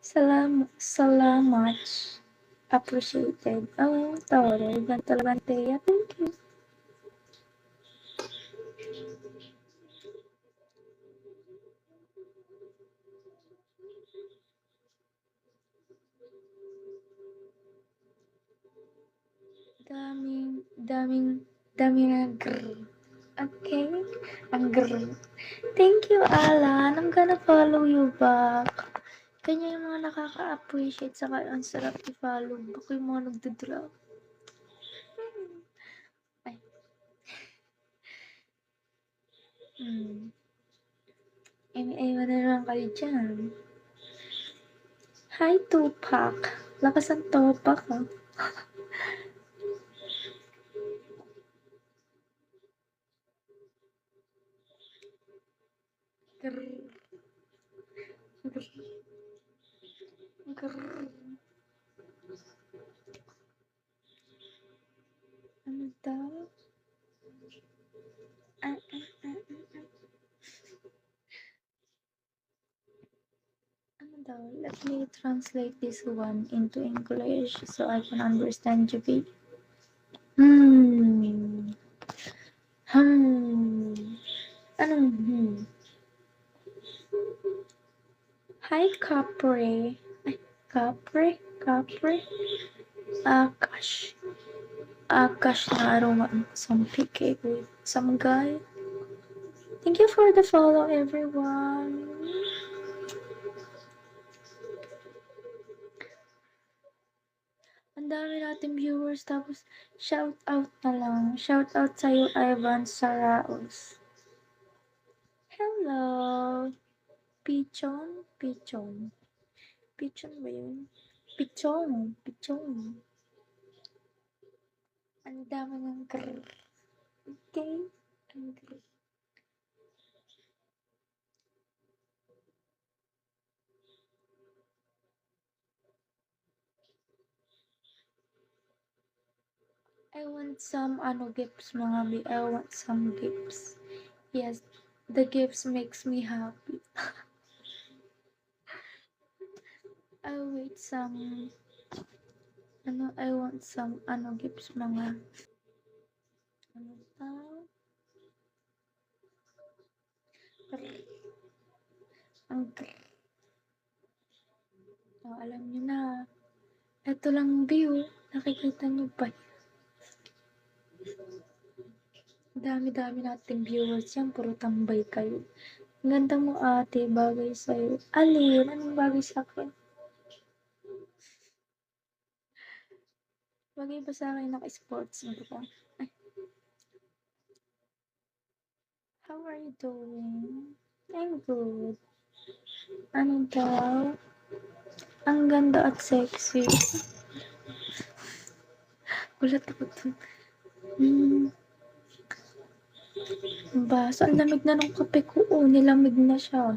Salamat. Appreciated. Oh, tore, ganito talaga, Thea. Thank you. Daming ang grrr. Okay? Ang grrr. Thank you, Alan. I'm gonna follow you back. Kanya yung mga nakaka-appreciate saka ang sarap i-follow. Ako yung mga nagdodrop. Ay. Iwan na naman kayo dyan. Hi, Tupac. Lakas ang Tupac, ha? Grrr. Grrr. Grrr. Ano daw? Ano daw? Let me translate this one into English so I can understand you, babe. Anong Hi, Capri. Capri? Akash. Akash na arawan. Some PK with some guy. Thank you for the follow, everyone. Ang dami nating viewers, tapos shout out na lang. Shout out sa'yo, Ivan Saraos. Hello. Pichon ba yun? Pichon. Ang dami ng grrr. Okay? Ang grrr. I want some gifts, mga bi. I want some gifts. Yes, the gifts makes me happy. I want some gifts, mga tao. Ang alam nyo na. Ito lang view. Nakikita nyo ba? Dami-dami nating viewers yan. Puro tambay kayo. Ang ganda mo, ate. Bagay sa'yo. Alin? Anong bagay sa'kin? Bagay ba sa'kin naka-sports mo ba? How are you doing? I'm good. Ano daw? Ang ganda at sexy. Gulat ako dun. Baso, ang lamig na ng kape ko. Oh, nilamig na siya.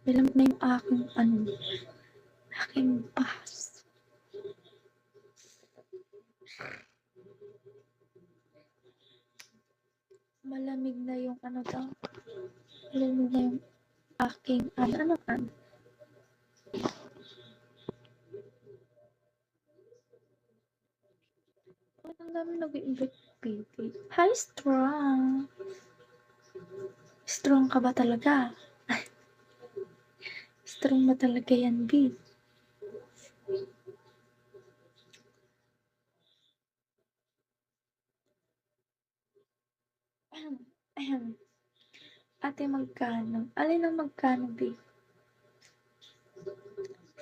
Nilamig na yung aking baso. Malamig na yung malamig na yung aking ang dami nag-invite baby. Hi, Strong! Strong ka ba talaga? Strong ba talaga yan, B? Ate, magkano? Alin ang magkano, B?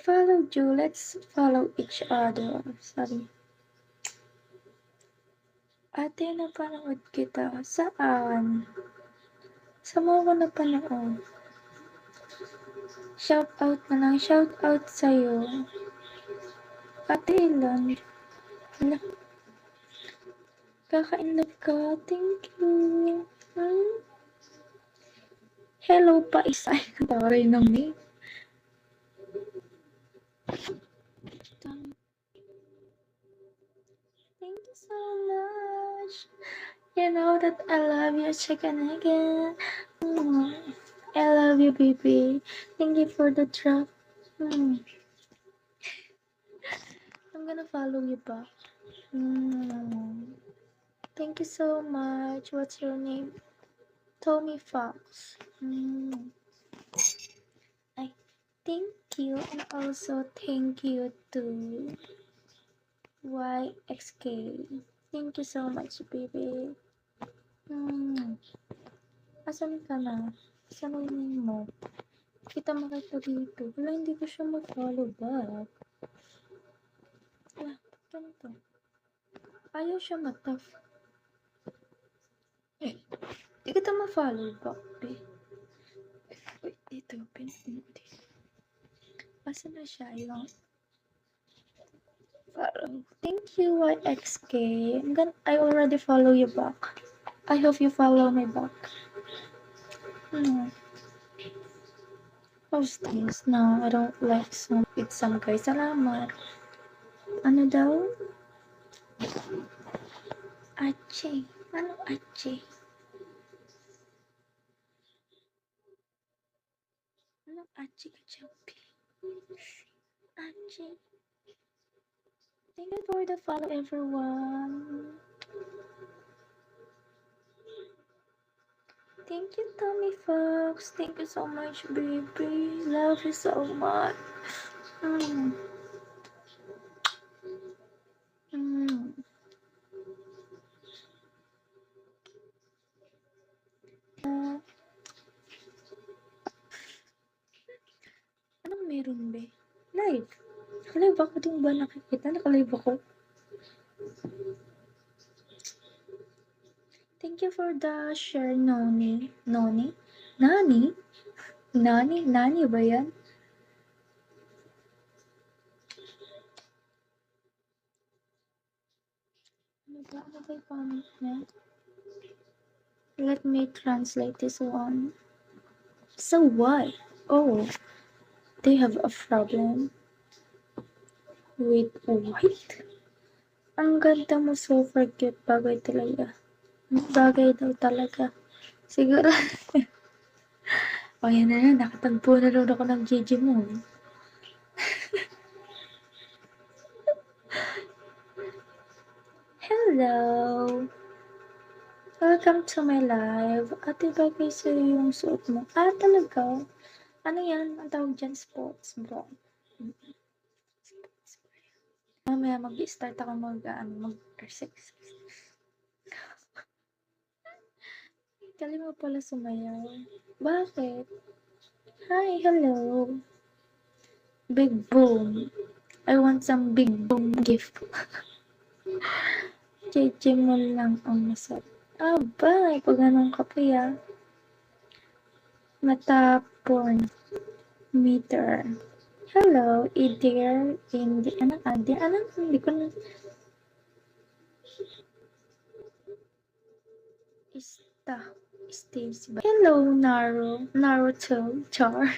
Follow you. Let's follow each other. Sorry. Ate, napanood kita. Saan? Saan mo ako napanood? Shout out na lang. Shout out sa'yo. Ate, ilan? Kaka-inlove ka. Thank you. Hello pa isa. Taray ng name. Thank you so much. You know that I love you, chicken again. I love love you, baby. Thank you for the drop. I'm gonna follow you back. Thank you so much. What's your name? Tommy Fox. I thank you, and also thank you to YXK. Thank you so much, baby. Asan ka na? Asan ang name mo? Kita mo kita dito. Wala, hindi ko siya ma-follow back. Ganito. Ayaw siya mataf. Hindi kita ma-follow back, be. Wait, dito. Pinunti. Asan na siya? Yung follow. Thank you, YXK. I already follow you back. I hope you follow me back. How's this? No, I don't like some guys. Salamat. Ano daw? Ache. Ano Ache? Ano Ache ka champi? Ache. Thank you for the follow, everyone. Thank you, Tommy Fox. Thank you so much, baby. Love you so much. Anong meron, be? Live. Live ako din ba nakikita? Naka-live ako. Thank you for the share, Noni. Noni? Nani? Nani? Nani ba yan? Ano ba yung comment niya? Let me translate this one. So what? Oh, they have a problem with white? Ang ganda mo, super cute. Bagay talaga. Bagay daw talaga. Siguro. O yan na, nakatagpo na daw ako ng GG mo. Hello! Welcome to my live. Ate, bagay sa'yo yung suot mo. Talaga? Ano yan? Ang tawag dyan, sports bra. Mamaya mag-start ako mag-exercise. Kali mo pala sumayaw. Bakit? Hi, hello. Big boom. I want some big boom gift. JJ mo lang ang masarap. Bye. Pag ganun ka pa ya. Matapon. Meter. Hello, Idir. Hindi ko na. Stacy. Hello, Naruto. Char.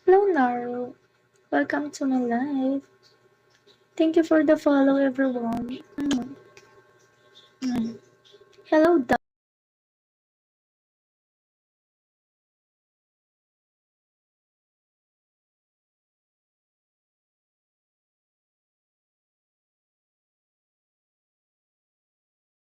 Hello, Naruto. Welcome to my live. Thank you for the follow, everyone. Hello,